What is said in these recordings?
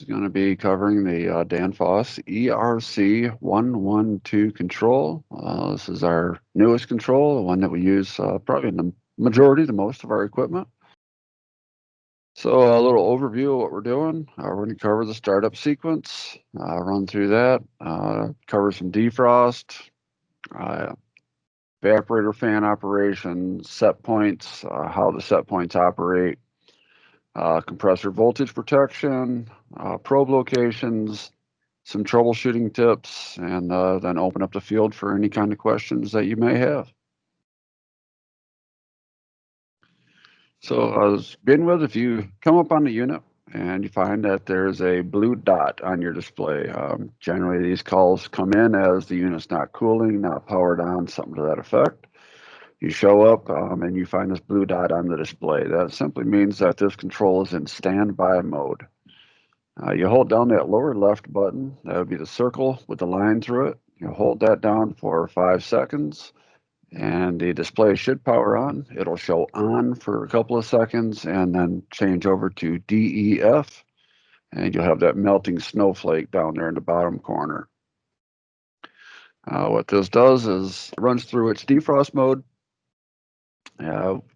is going to be covering the Danfoss ERC 112 control. This is our newest control, the one that we use probably in the majority, the most of our equipment. So a little overview of what we're doing. We're going to cover the startup sequence, run through that, cover some defrost, evaporator fan operation, set points, how the set points operate, compressor voltage protection, probe locations, some troubleshooting tips, and then open up the field for any kind of questions that you may have. So to begin with, if you come up on the unit and you find that there's a blue dot on your display, generally these calls come in as the unit's not cooling, not powered on, something to that effect. You show up and you find this blue dot on the display. That simply means that this control is in standby mode. You hold down that lower left button, that would be the circle with the line through it. You hold that down for 5 seconds and the display should power on. It'll show on for a couple of seconds and then change over to DEF, and you'll have that melting snowflake down there in the bottom corner. What this does is it runs through its defrost mode.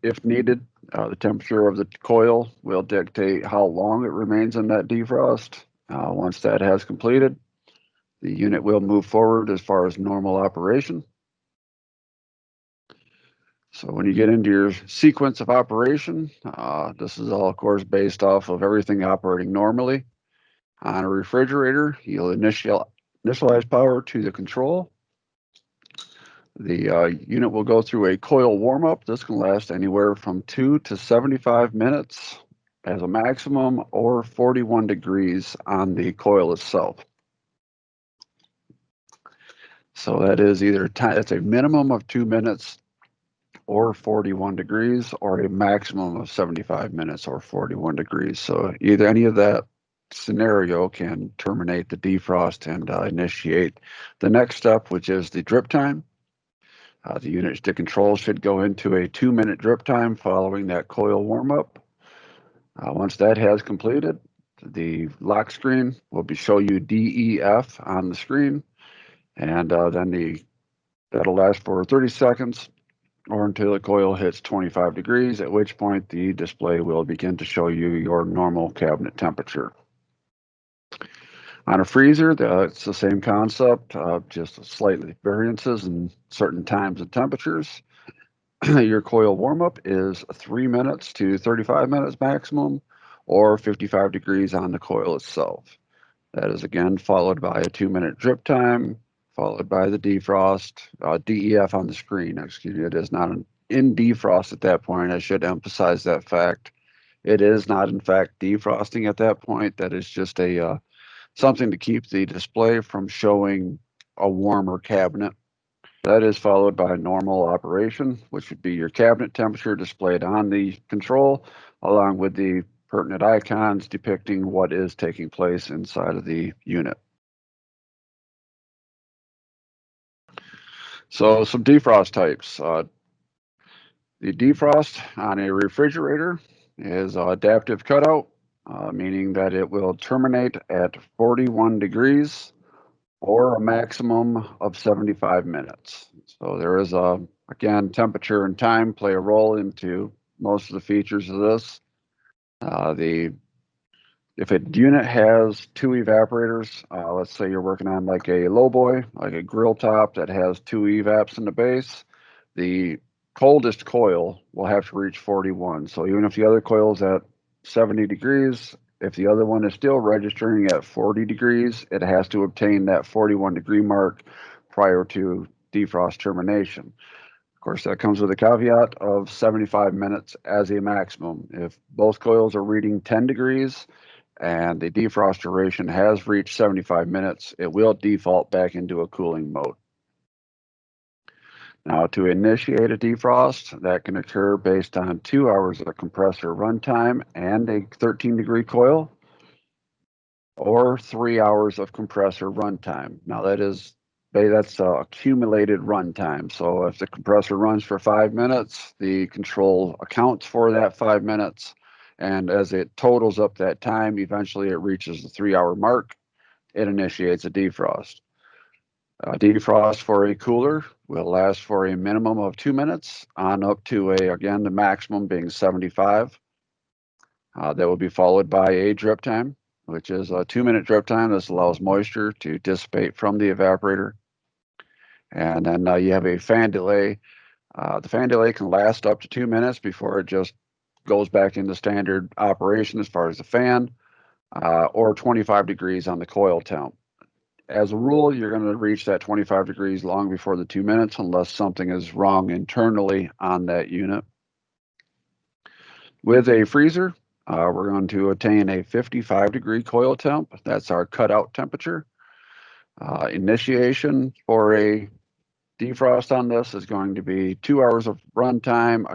If needed, the temperature of the coil will dictate how long it remains in that defrost. Once that has completed, the unit will move forward as far as normal operation. So when you get into your sequence of operation, this is all, of course, based off of everything operating normally. On a refrigerator, you'll initialize power to the control. The unit will go through a coil warm-up. This can last anywhere from 2 to 75 minutes as a maximum, or 41 degrees on the coil itself. So that is either it's a minimum of 2 minutes or 41 degrees, or a maximum of 75 minutes or 41 degrees. So either any of that scenario can terminate the defrost and initiate the next step, which is the drip time. The unit to control should go into a 2-minute drip time following that coil warm-up. Once that has completed, the lock screen will show you DEF on the screen, and then that'll last for 30 seconds or until the coil hits 25 degrees, at which point the display will begin to show you your normal cabinet temperature. On a freezer, it's the same concept, just slightly variances in certain times and temperatures. Your coil warm-up is 3 minutes to 35 minutes maximum, or 55 degrees on the coil itself. That is again followed by a 2-minute drip time, followed by the defrost, DEF on the screen. Excuse me, it is not in defrost at that point. I should emphasize that fact. It is not, in fact, defrosting at that point. That is just a something to keep the display from showing a warmer cabinet. That is followed by normal operation, which would be your cabinet temperature displayed on the control, along with the pertinent icons depicting what is taking place inside of the unit. So some defrost types. The defrost on a refrigerator is adaptive cutout, meaning that it will terminate at 41 degrees or a maximum of 75 minutes. So there is again, temperature and time play a role into most of the features of this. If a unit has 2 evaporators, let's say you're working on like a lowboy, like a grill top that has 2 evaps in the base, the coldest coil will have to reach 41. So even if the other coil is at 70 degrees, if the other one is still registering at 40 degrees, it has to obtain that 41 degree mark prior to defrost termination. Of course, that comes with a caveat of 75 minutes as a maximum. If both coils are reading 10 degrees and the defrost duration has reached 75 minutes, it will default back into a cooling mode. Now, to initiate a defrost, that can occur based on 2 hours of compressor runtime and a 13-degree coil, or 3 hours of compressor runtime. Now, that's accumulated runtime. So if the compressor runs for 5 minutes, the control accounts for that 5 minutes, And as it totals up that time, eventually it reaches the 3-hour mark. It initiates a defrost. Defrost for a cooler will last for a minimum of 2 minutes on up to again, the maximum being 75. That will be followed by a drip time, which is a 2-minute drip time. This allows moisture to dissipate from the evaporator. And then you have a fan delay. The fan delay can last up to 2 minutes before it just goes back into standard operation as far as the fan, or 25 degrees on the coil temp. As a rule, you're going to reach that 25 degrees long before the 2 minutes unless something is wrong internally on that unit. With a freezer, we're going to attain a 55-degree coil temp. That's our cutout temperature. Initiation for a defrost on this is going to be 2 hours of runtime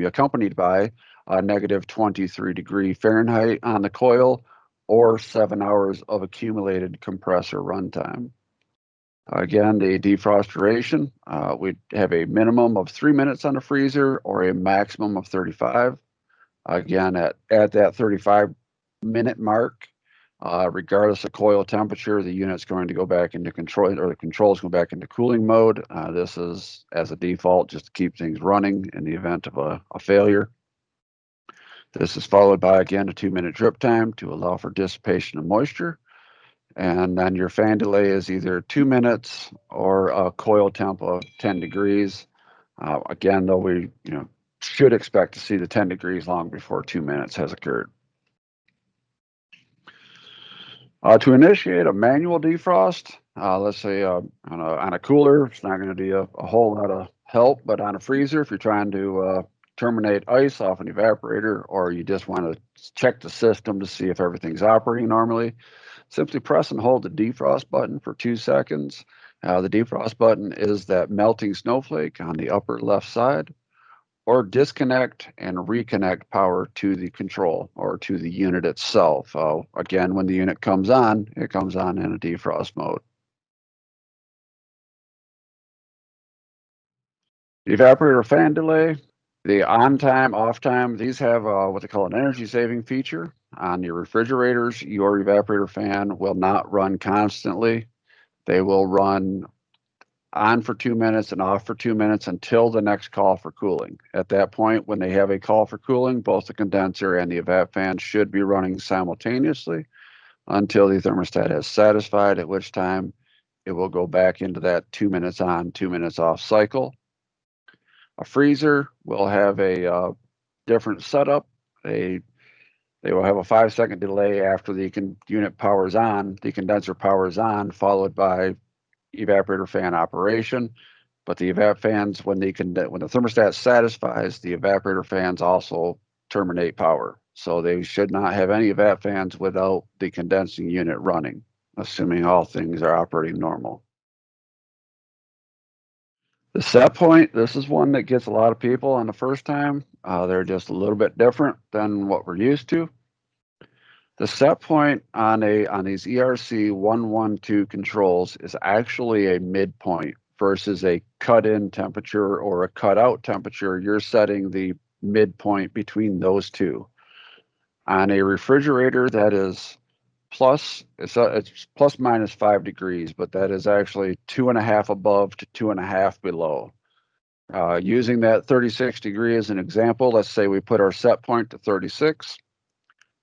accompanied by a negative 23-degree Fahrenheit on the coil, or 7 hours of accumulated compressor runtime. Again, the defrost duration, we have a minimum of 3 minutes on the freezer or a maximum of 35. Again, at that 35-minute mark, regardless of coil temperature, the unit's going to go back into control, or the controls go back into cooling mode. This is as a default just to keep things running in the event of a failure. This is followed by, again, a 2-minute drip time to allow for dissipation of moisture. And then your fan delay is either 2 minutes or a coil temp of 10 degrees. Again, though, we should expect to see the 10 degrees long before 2 minutes has occurred. To initiate a manual defrost, let's say on a cooler, it's not going to be a whole lot of help, but on a freezer, if you're trying to terminate ice off an evaporator, or you just want to check the system to see if everything's operating normally, simply press and hold the defrost button for 2 seconds. The defrost button is that melting snowflake on the upper left side, or disconnect and reconnect power to the control or to the unit itself. Again, when the unit comes on, it comes on in a defrost mode. The evaporator fan delay, the on time, off time, these have what they call an energy saving feature. On your refrigerators, your evaporator fan will not run constantly. They will run on for 2 minutes and off for 2 minutes until the next call for cooling. At that point, when they have a call for cooling, both the condenser and the evap fan should be running simultaneously until the thermostat has satisfied, at which time it will go back into that 2 minutes on, 2 minutes off cycle. A freezer will have a different setup. They will have a 5-second delay after the unit powers on, the condenser powers on, followed by evaporator fan operation. But the evap fans, when the thermostat satisfies, the evaporator fans also terminate power. So they should not have any evap fans without the condensing unit running, assuming all things are operating normal. The set point, this is one that gets a lot of people on the first time. They're just a little bit different than what we're used to. The set point on these ERC 112 controls is actually a midpoint versus a cut-in temperature or a cut-out temperature. You're setting the midpoint between those two. On a refrigerator, that is it's plus minus 5 degrees, but that is actually 2.5 above to 2.5 below. Using that 36 degree as an example, let's say we put our set point to 36.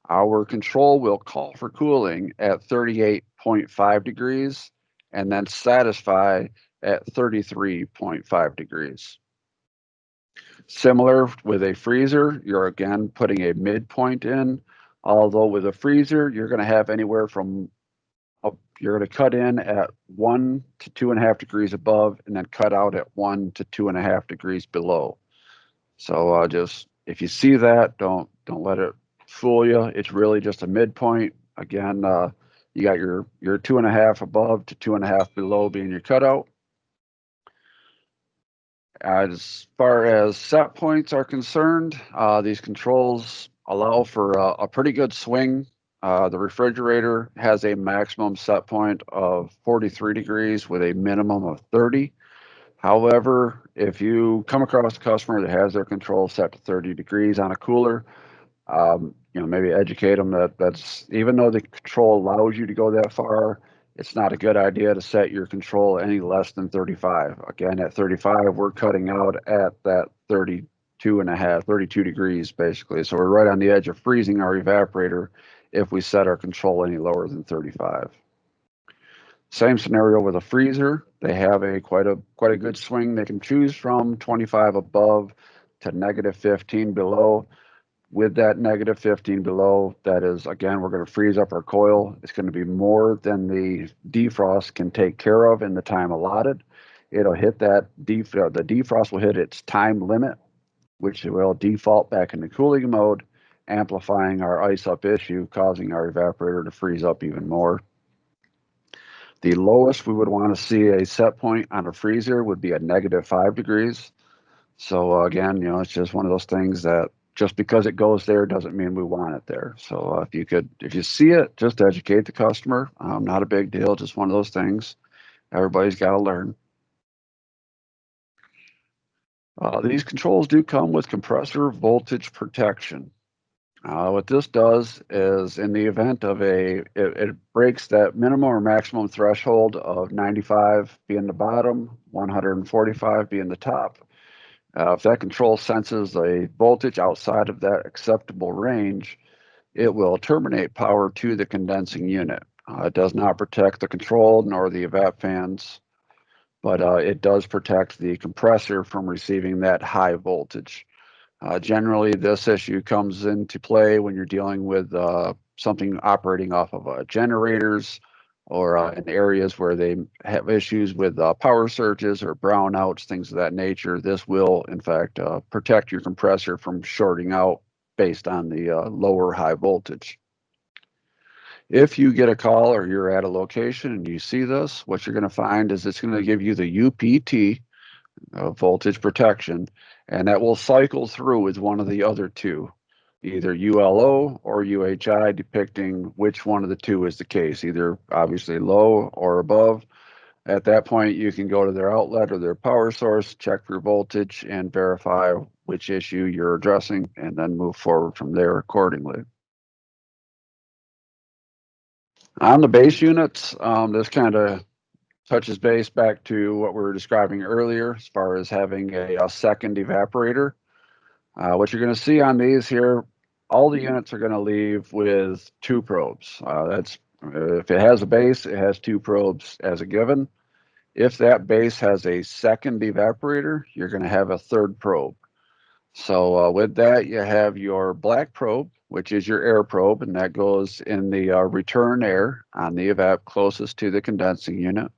Our control will call for cooling at 38.5 degrees and then satisfy at 33.5 degrees. Similar with a freezer, you're again putting a midpoint in, although with a freezer, you're going to have anywhere from, you're going to cut in at 1 to 2.5 degrees above and then cut out at 1 to 2.5 degrees below. So just, if you see that, don't let it fool you. It's really just a midpoint. Again, you got your 2.5 above to 2.5 below being your cutout. As far as set points are concerned, these controls allow for a pretty good swing. The refrigerator has a maximum set point of 43 degrees with a minimum of 30. However, if you come across a customer that has their control set to 30 degrees on a cooler, Maybe educate them that's even though the control allows you to go that far, it's not a good idea to set your control any less than 35. Again, at 35, we're cutting out at that 32 degrees basically. So we're right on the edge of freezing our evaporator if we set our control any lower than 35. Same scenario with a freezer. They have quite a good swing they can choose from, 25 above to -15 below. With that -15 below, that is, again, we're going to freeze up our coil. It's going to be more than the defrost can take care of in the time allotted. It'll hit the defrost will hit its time limit, which will default back into cooling mode, amplifying our ice up issue, causing our evaporator to freeze up even more. The lowest we would want to see a set point on a freezer would be at -5 degrees. So again, it's just one of those things that just because it goes there doesn't mean we want it there. So if you see it, just educate the customer. Not a big deal, just one of those things. Everybody's got to learn. These controls do come with compressor voltage protection. What this does is, in the event of it breaks that minimum or maximum threshold of 95 being the bottom, 145 being the top. If that control senses a voltage outside of that acceptable range, it will terminate power to the condensing unit. It does not protect the control nor the evap fans, but it does protect the compressor from receiving that high voltage. Generally, this issue comes into play when you're dealing with something operating off of generators, or in areas where they have issues with power surges or brownouts, things of that nature. This will, in fact, protect your compressor from shorting out based on the lower high voltage. If you get a call or you're at a location and you see this, what you're going to find is it's going to give you the UPT, voltage protection, and that will cycle through with one of the other two, either ULO or UHI, depicting which one of the two is the case, either obviously low or above. At that point, you can go to their outlet or their power source, check your voltage, and verify which issue you're addressing, and then move forward from there accordingly. On the base units, this kind of touches base back to what we were describing earlier as far as having a second evaporator. What you're going to see on these here, all the units are going to leave with 2 probes. If it has a base, it has 2 probes as a given. If that base has a second evaporator, you're going to have a 3rd probe. So with that, you have your black probe, which is your air probe, and that goes in the return air on the evap closest to the condensing unit.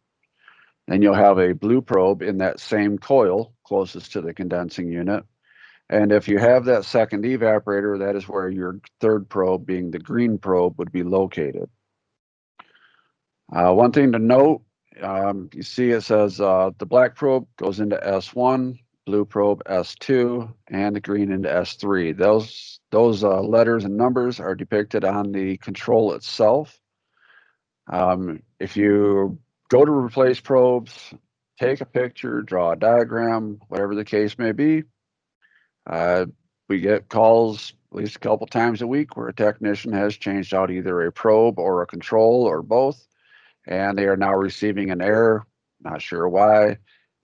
Then you'll have a blue probe in that same coil closest to the condensing unit. And if you have that second evaporator, that is where your 3rd probe, being the green probe, would be located. One thing to note, you see it says the black probe goes into S1, blue probe S2, and the green into S3. Those letters and numbers are depicted on the control itself. If you go to replace probes, take a picture, draw a diagram, whatever the case may be. We get calls at least a couple times a week where a technician has changed out either a probe or a control or both, and they are now receiving an error, not sure why,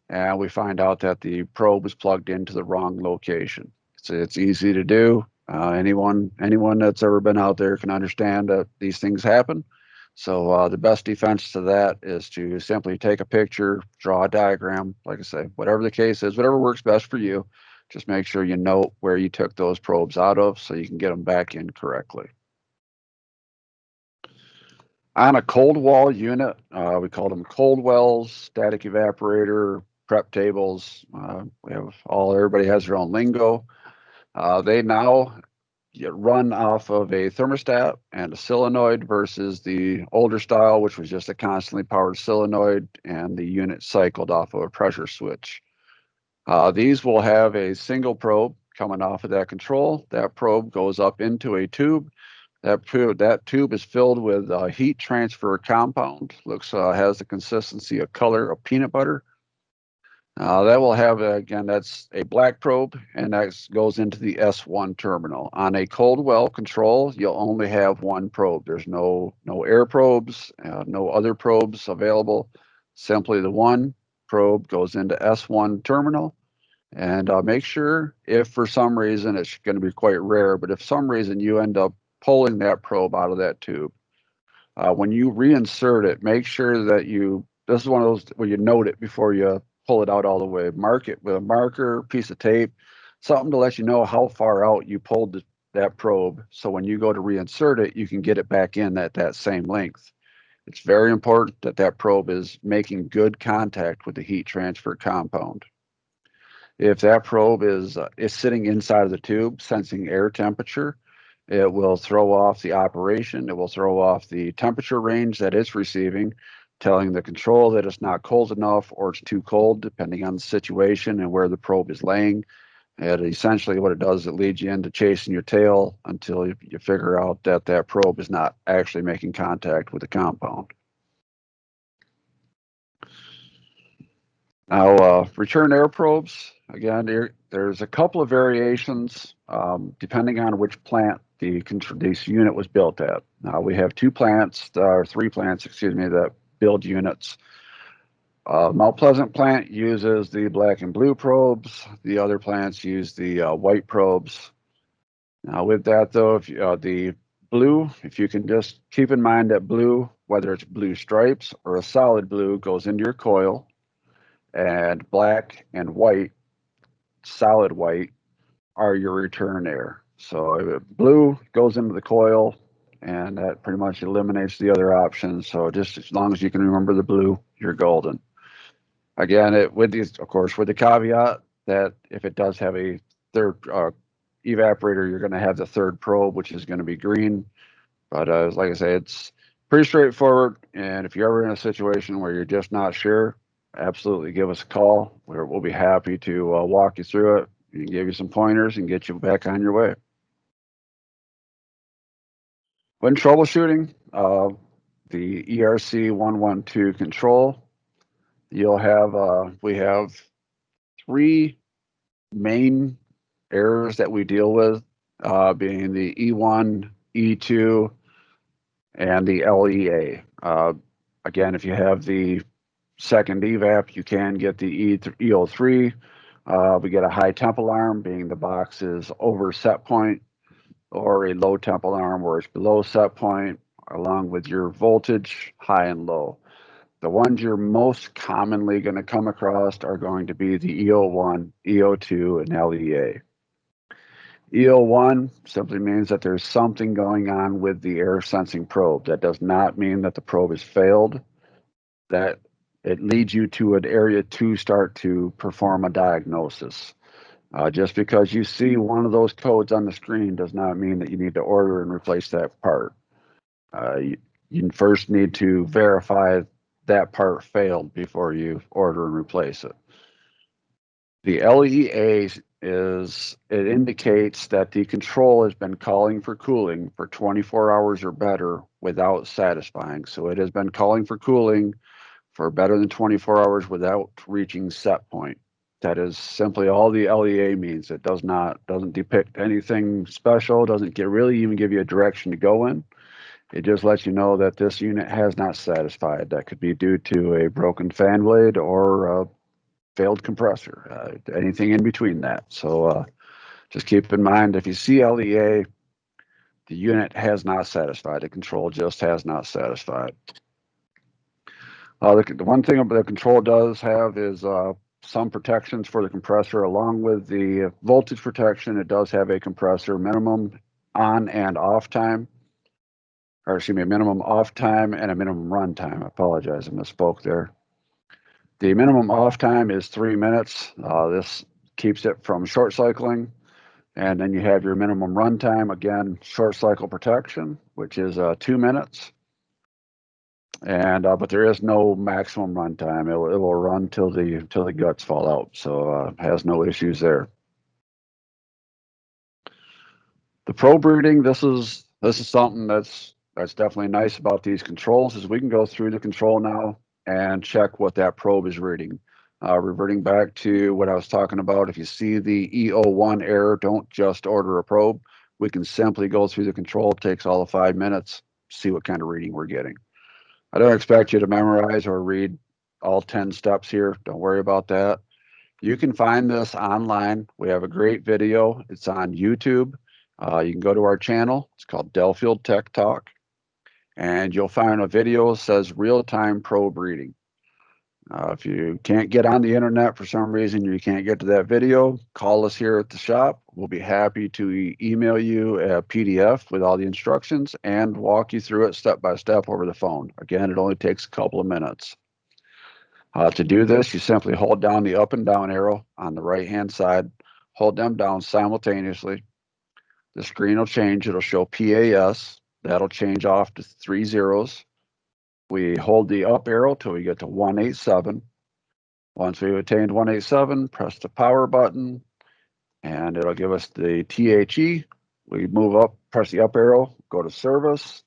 and we find out that the probe is plugged into the wrong location. It's easy to do. Anyone that's ever been out there can understand that these things happen. So the best defense to that is to simply take a picture, draw a diagram, like I say, whatever the case is, whatever works best for you. Just make sure you note where you took those probes out of so you can get them back in correctly. On a cold wall unit, we call them cold wells, static evaporator, prep tables. Everybody has their own lingo. They now run off of a thermostat and a solenoid versus the older style, which was just a constantly powered solenoid, and the unit cycled off of a pressure switch. These will have a single probe coming off of that control. That probe goes up into a tube. That tube is filled with heat transfer compound. Has the consistency of color of peanut butter. That will have, again, that's a black probe, and that goes into the S1 terminal. On a cold well control, you'll only have one probe. There's no air probes, no other probes available. Simply the one probe goes into S1 terminal. And make sure, if for some reason, it's going to be quite rare, but if some reason you end up pulling that probe out of that tube, when you reinsert it, make sure that this is one of those where you note it before you pull it out all the way. Mark it with a marker, piece of tape, something to let you know how far out you pulled that probe. So when you go to reinsert it, you can get it back in at that same length. It's very important that that probe is making good contact with the heat transfer compound. If that probe is sitting inside of the tube, sensing air temperature, it will throw off the operation. It will throw off the temperature range that it's receiving, telling the control that it's not cold enough or it's too cold, depending on the situation and where the probe is laying. And essentially what it does, it leads you into chasing your tail until you figure out that that probe is not actually making contact with the compound. Now, return air probes, again, there's a couple of variations depending on which plant this unit was built at. Now, we have three plants, that build units. Mount Pleasant plant uses the black and blue probes. The other plants use the white probes. Now, with that, though, if the blue, if you can just keep in mind that blue, whether it's blue stripes or a solid blue, goes into your coil. And black and white, solid white, are your return air. So blue goes into the coil, and that pretty much eliminates the other options. So just as long as you can remember the blue, you're golden. Again, with the caveat that if it does have a third evaporator, you're going to have the third probe, which is going to be green. But like I say, it's pretty straightforward. And if you're ever in a situation where you're just not sure, absolutely give us a call. We'll be happy to walk you through it and give you some pointers and get you back on your way. When troubleshooting the ERC 112 control, you'll have we have three main errors that we deal with, being the E1, E2, and the LEA. Again, if you have the second evap, you can get the EO3. We get a high temp alarm, being the box is over set point, or a low temp alarm where it's below set point, along with your voltage, high and low. The ones you're most commonly going to come across are going to be the EO1, EO2, and LEA. EO1 simply means that there's something going on with the air sensing probe. That does not mean that the probe has failed. That it leads you to an area to start to perform a diagnosis. Just because you see one of those codes on the screen does not mean that you need to order and replace that part. You first need to verify that part failed before you order and replace it. The LEA it indicates that the control has been calling for cooling for 24 hours or better without satisfying. So it has been calling for cooling for better than 24 hours without reaching set point. That is simply all the LEA means. It doesn't depict anything special, doesn't really even give you a direction to go in. It just lets you know that this unit has not satisfied. That could be due to a broken fan blade or a failed compressor, anything in between that. So just keep in mind, if you see LEA, the unit has not satisfied. The control just has not satisfied. The one thing the control does have is some protections for the compressor. Along with the voltage protection, it does have a compressor minimum on and off time, or excuse me, a minimum off time and a minimum run time. I apologize, I misspoke there. The minimum off time is 3 minutes. This keeps it from short cycling. And then you have your minimum run time, again, short cycle protection, which is 2 minutes. And but there is no maximum run time. It will run till the guts fall out. So has no issues there. The probe reading, this is something that's definitely nice about these controls, is we can go through the control now and check what that probe is reading. Reverting back to what I was talking about, if you see the E01 error, don't just order a probe. We can simply go through the control. It takes all of 5 minutes, see what kind of reading we're getting. I don't expect you to memorize or read all 10 steps here. Don't worry about that. You can find this online. We have a great video. It's on YouTube. You can go to our channel. It's called Delfield Tech Talk. And you'll find a video that says real-time probe reading. If you can't get on the internet for some reason, you can't get to that video, call us here at the shop. We'll be happy to email you a PDF with all the instructions and walk you through it step by step over the phone. Again, it only takes a couple of minutes. To do this, you simply hold down the up and down arrow on the right-hand side, hold them down simultaneously. The screen will change. It'll show PAS. That'll change off to 3 zeros. We hold the up arrow till we get to 187. Once we've attained 187, press the power button, and it'll give us the THE. We move up, press the up arrow, go to service,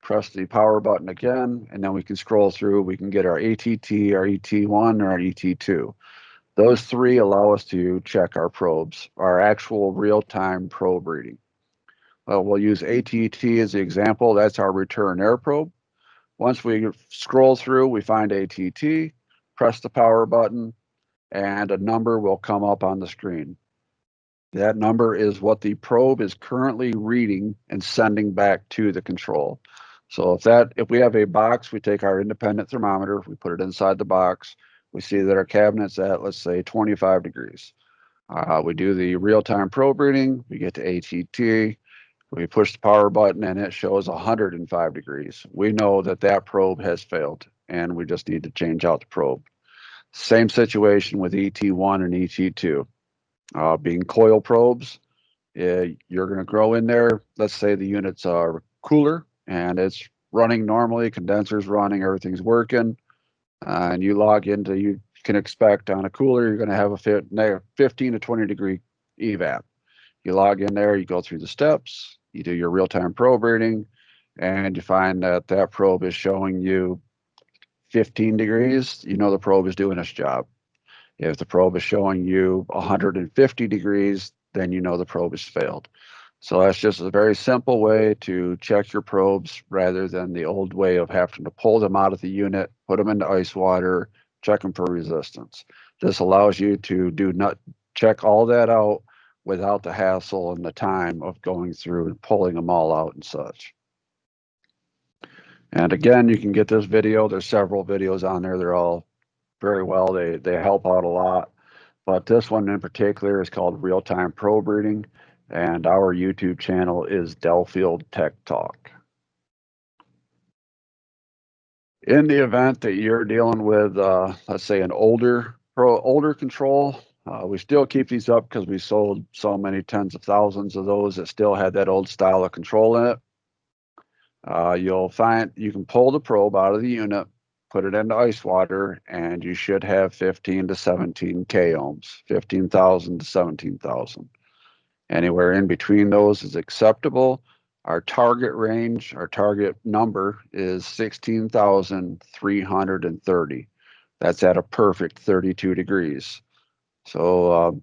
press the power button again, and then we can scroll through. We can get our ATT, our ET1, or our ET2. Those three allow us to check our probes, our actual real-time probe reading. We'll use ATT as the example. That's our return air probe. Once we scroll through, we find ATT, press the power button, and a number will come up on the screen. That number is what the probe is currently reading and sending back to the control. So if we have a box, we take our independent thermometer, we put it inside the box, we see that our cabinet's at, let's say, 25 degrees. We do the real-time probe reading, we get to ATT, we push the power button and it shows 105 degrees. We know that that probe has failed and we just need to change out the probe. Same situation with ET1 and ET2. Being coil probes, you're going to grow in there. Let's say the unit's cooler and it's running normally, condenser's running, everything's working, and you log into, you can expect on a cooler, you're going to have a 15 to 20 degree evap. You log in there, you go through the steps, you do your real-time probe reading, and you find that that probe is showing you 15 degrees, you know the probe is doing its job. If the probe is showing you 150 degrees, then you know the probe has failed. So that's just a very simple way to check your probes rather than the old way of having to pull them out of the unit, put them into ice water, check them for resistance. This allows you to check all that out without the hassle and the time of going through and pulling them all out and such. And again, you can get this video. There's several videos on there. They're all very well. They help out a lot. But this one in particular is called Real-Time Probe Reading, and our YouTube channel is Delfield Tech Talk. In the event that you're dealing with, let's say, an older control, we still keep these up because we sold so many tens of thousands of those that still had that old style of control in it. You'll find you can pull the probe out of the unit, put it into ice water, and you should have 15 to 17 K ohms, 15,000 to 17,000. Anywhere in between those is acceptable. Our target range, our target number is 16,330. That's at a perfect 32 degrees. So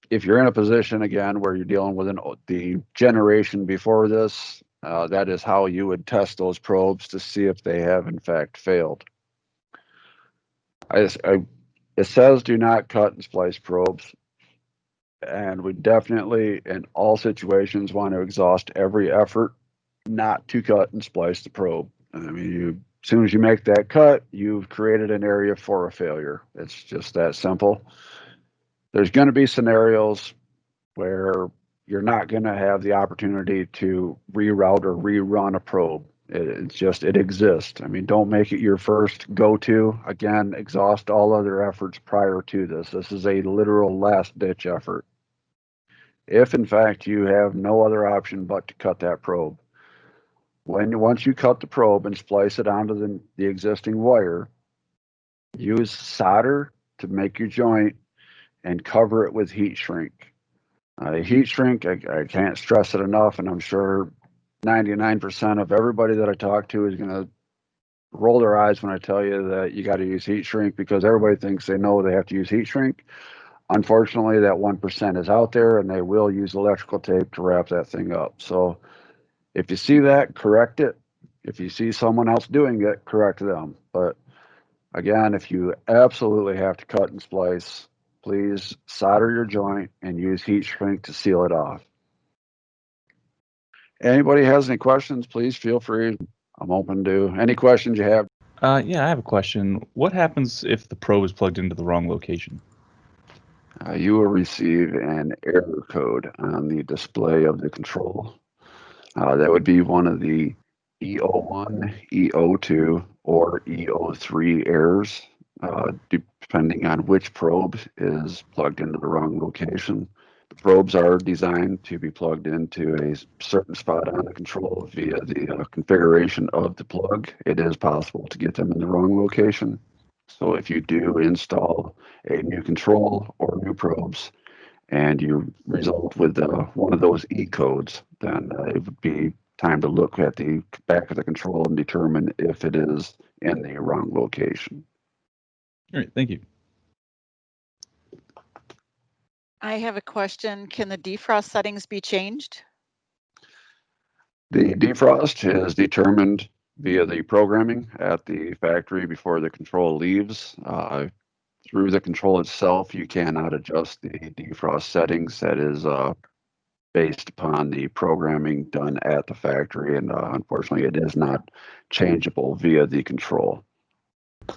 if you're in a position, again, where you're dealing with the generation before this, that is how you would test those probes to see if they have, in fact, failed. It says do not cut and splice probes. And we definitely, in all situations, want to exhaust every effort not to cut and splice the probe. I mean, as soon as you make that cut, you've created an area for a failure. It's just that simple. There's going to be scenarios where you're not going to have the opportunity to reroute or rerun a probe. It exists. I mean, don't make it your first go-to. Again, exhaust all other efforts prior to this. This is a literal last-ditch effort. If, in fact, you have no other option but to cut that probe, once you cut the probe and splice it onto the existing wire, use solder to make your joint and cover it with heat shrink. The heat shrink, I can't stress it enough, and I'm sure 99% of everybody that I talk to is going to roll their eyes when I tell you that you got to use heat shrink, because everybody thinks they know they have to use heat shrink. Unfortunately, that 1% is out there, and they will use electrical tape to wrap that thing up. So if you see that, correct it. If you see someone else doing it, correct them. But again, if you absolutely have to cut and splice, please solder your joint and use heat shrink to seal it off. Anybody has any questions, please feel free. I'm open to any questions you have. Yeah, I have a question. What happens if the probe is plugged into the wrong location? You will receive an error code on the display of the control. That would be one of the E01, E02, or E03 errors, depending on which probe is plugged into the wrong location. The probes are designed to be plugged into a certain spot on the control via the configuration of the plug. It is possible to get them in the wrong location. So if you do install a new control or new probes and you result with one of those E codes, then it would be time to look at the back of the control and determine if it is in the wrong location. All right, thank you. I have a question. Can the defrost settings be changed? The defrost is determined via the programming at the factory before the control leaves. Through the control itself, you cannot adjust the defrost settings. That is based upon the programming done at the factory, and unfortunately, it is not changeable via the control.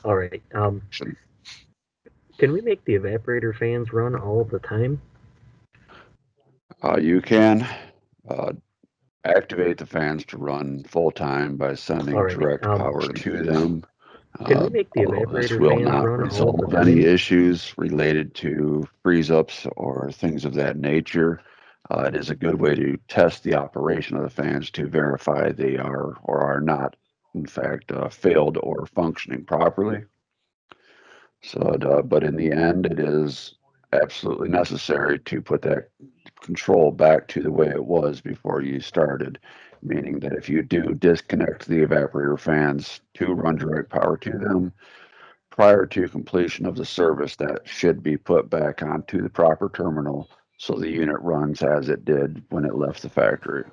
All right. Can we make the evaporator fans run all the time? You can activate the fans to run full time by sending direct power to them. Can we make the evaporator this evaporator will fans not run all resolve the time? any issues related to freeze-ups or things of that nature. It is a good way to test the operation of the fans to verify they are or are not, in fact, failed or functioning properly. So, but in the end, it is absolutely necessary to put that control back to the way it was before you started, meaning that if you do disconnect the evaporator fans to run direct power to them prior to completion of the service, that should be put back onto the proper terminal so the unit runs as it did when it left the factory.